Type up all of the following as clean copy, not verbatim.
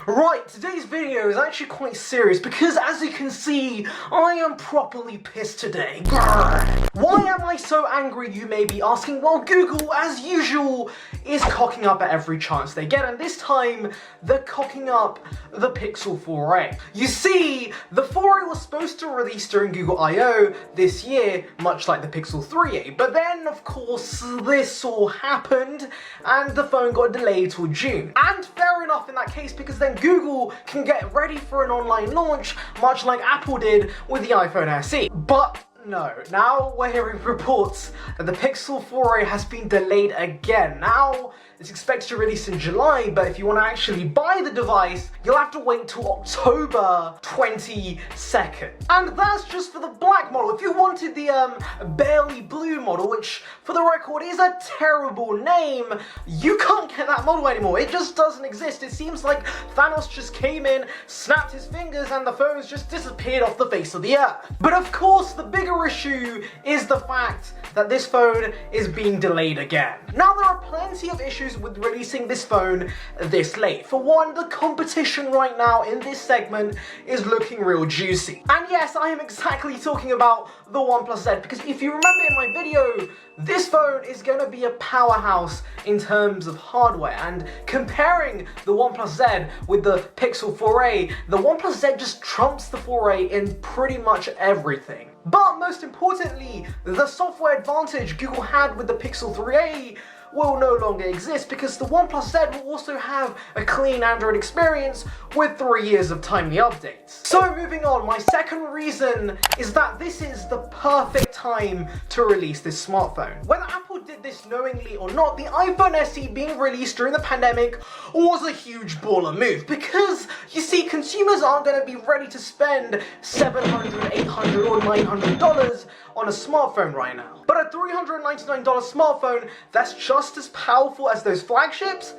Right, today's video is actually quite serious because, as you can see, I am properly pissed today. Grr. Why am I so angry, you may be asking? Well, Google, as usual, is cocking up at every chance they get, and this time, they're cocking up the Pixel 4a. You see, the 4a was supposed to release during Google I/O this year, much like the Pixel 3a, but then, of course, this all happened, and the phone got delayed till June. And fair enough in that case, because then Google can get ready for an online launch, much like Apple did with the iPhone SE. But no, now we're hearing reports that the Pixel 4a has been delayed again. Now, it's expected to release in July, but if you want to actually buy the device, you'll have to wait till October 22nd. And that's just for the black model. If you wanted the barely blue model, which for the record is a terrible name, you can't get that model anymore. It just doesn't exist. It seems like Thanos just came in, snapped his fingers, and the phone's just disappeared off the face of the earth. But of course, the bigger issue is the fact that this phone is being delayed again. Now, there are plenty of issues with releasing this phone this late. For one, the competition right now in this segment is looking real juicy. And yes, I am exactly talking about the OnePlus Z, because if you remember in my video, this phone is going to be a powerhouse in terms of hardware, and comparing the OnePlus Z with the Pixel 4a, the OnePlus Z just trumps the 4a in pretty much everything. But most importantly, the software advantage Google had with the Pixel 3a will no longer exist, because the OnePlus Z will also have a clean Android experience with 3 years of timely updates. So moving on, my second reason is that this is the perfect time to release this smartphone. Whether Apple did this knowingly or not, the iPhone SE being released during the pandemic was a huge baller move, because you see, consumers aren't going to be ready to spend $700, $800 or $900 on a smartphone right now. But a $399 smartphone that's just as powerful as those flagships?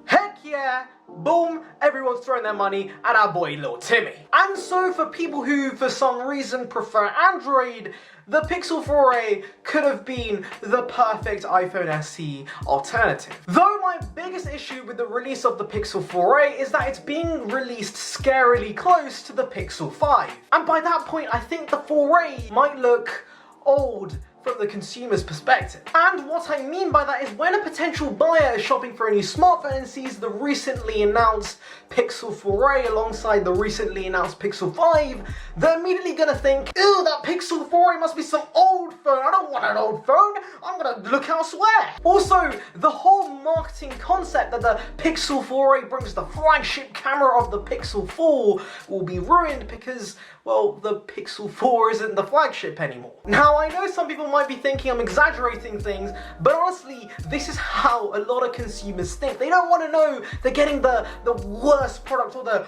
Heck yeah! Boom, everyone's throwing their money at our boy Lil Timmy. And so for people who for some reason prefer Android, the Pixel 4a could have been the perfect iPhone SE alternative. Though my biggest issue with the release of the Pixel 4a is that it's being released scarily close to the Pixel 5. And by that point, I think the 4a might look old from the consumer's perspective. And what I mean by that is, when a potential buyer is shopping for a new smartphone and sees the recently announced Pixel 4a alongside the recently announced Pixel 5, they're immediately gonna think, ew, that Pixel 4a must be some old phone. I don't want an old phone. I'm gonna look elsewhere. Also, the whole marketing concept that the Pixel 4a brings the flagship camera of the Pixel 4 will be ruined because, well, the Pixel 4 isn't the flagship anymore. Now, I know some people might be thinking I'm exaggerating things, but honestly, this is how a lot of consumers think. They don't want to know they're getting the worst product or the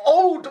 old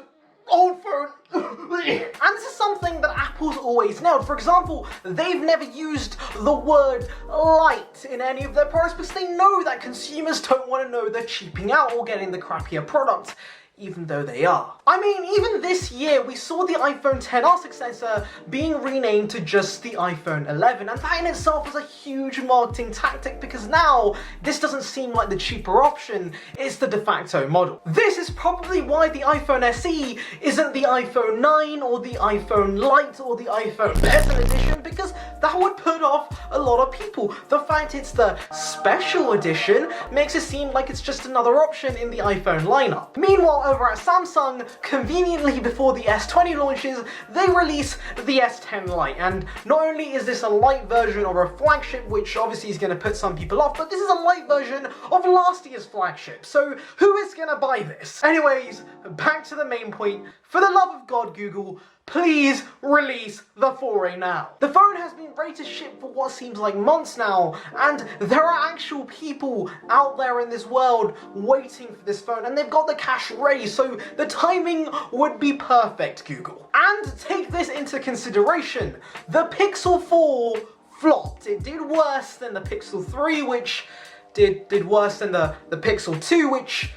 phone. And this is something that Apple's always nailed. For example, they've never used the word light in any of their products because they know that consumers don't want to know they're cheaping out or getting the crappier product, even though they are. I mean, even this year, we saw the iPhone XR successor being renamed to just the iPhone 11, and that in itself was a huge marketing tactic, because now this doesn't seem like the cheaper option, it's the de facto model. This is probably why the iPhone SE isn't the iPhone 9 or the iPhone Lite or the iPhone Bezel edition, because that would put off a lot of people. The fact it's the special edition makes it seem like it's just another option in the iPhone lineup. Meanwhile, over at Samsung, conveniently before the S20 launches, they release the S10 Lite, and not only is this a light version of a flagship, which obviously is going to put some people off, but this is a light version of last year's flagship, so who is going to buy this? Anyways, back to the main point. For the love of God, Google, please release the 4a now. The phone has been ready to ship for what seems like months now, and there are actual people out there in this world waiting for this phone, and they've got the cash ready, so the timing would be perfect, Google. And take this into consideration, the Pixel 4 flopped. It did worse than the Pixel 3, which did worse than the Pixel 2, which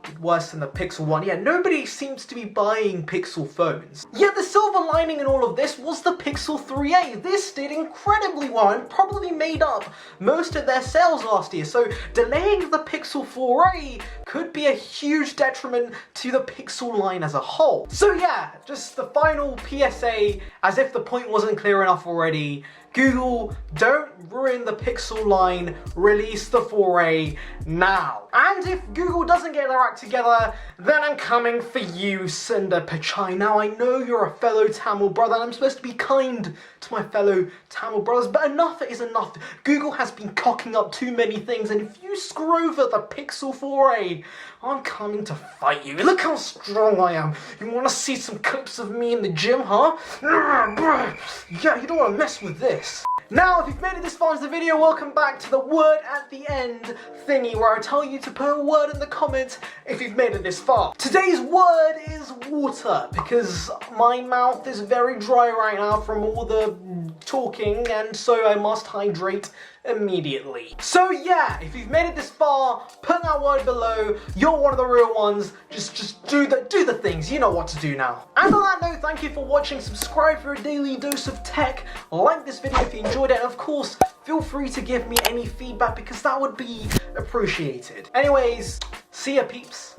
did worse than the Pixel 1. Yeah, nobody seems to be buying Pixel phones. Yet the silver lining in all of this was the Pixel 3a. This did incredibly well and probably made up most of their sales last year. So delaying the Pixel 4a could be a huge detriment to the Pixel line as a whole. So yeah, just the final PSA, as if the point wasn't clear enough already. Google, don't ruin the Pixel line, release the 4a now. And if Google doesn't get their act together, then I'm coming for you, Sundar Pichai. Now I know you're a fellow Tamil brother and I'm supposed to be kind to my fellow Tamil brothers, but enough is enough. Google has been cocking up too many things, and if you screw over the Pixel 4a, I'm coming to fight you. Look how strong I am. You want to see some clips of me in the gym, huh? Yeah, you don't want to mess with this. Now, if you've made it this far into the video, welcome back to the word at the end thingy, where I tell you to put a word in the comments if you've made it this far. Today's word is water, because my mouth is very dry right now from all the talking, and so I must hydrate immediately. So yeah, if you've made it this far, put that word below. You're one of the real ones. Just do the things. You know what to do now. And on that note, thank you for watching. Subscribe for a daily dose of tech. Like this video if you enjoyed it, and of course, feel free to give me any feedback because that would be appreciated. Anyways, see ya, peeps.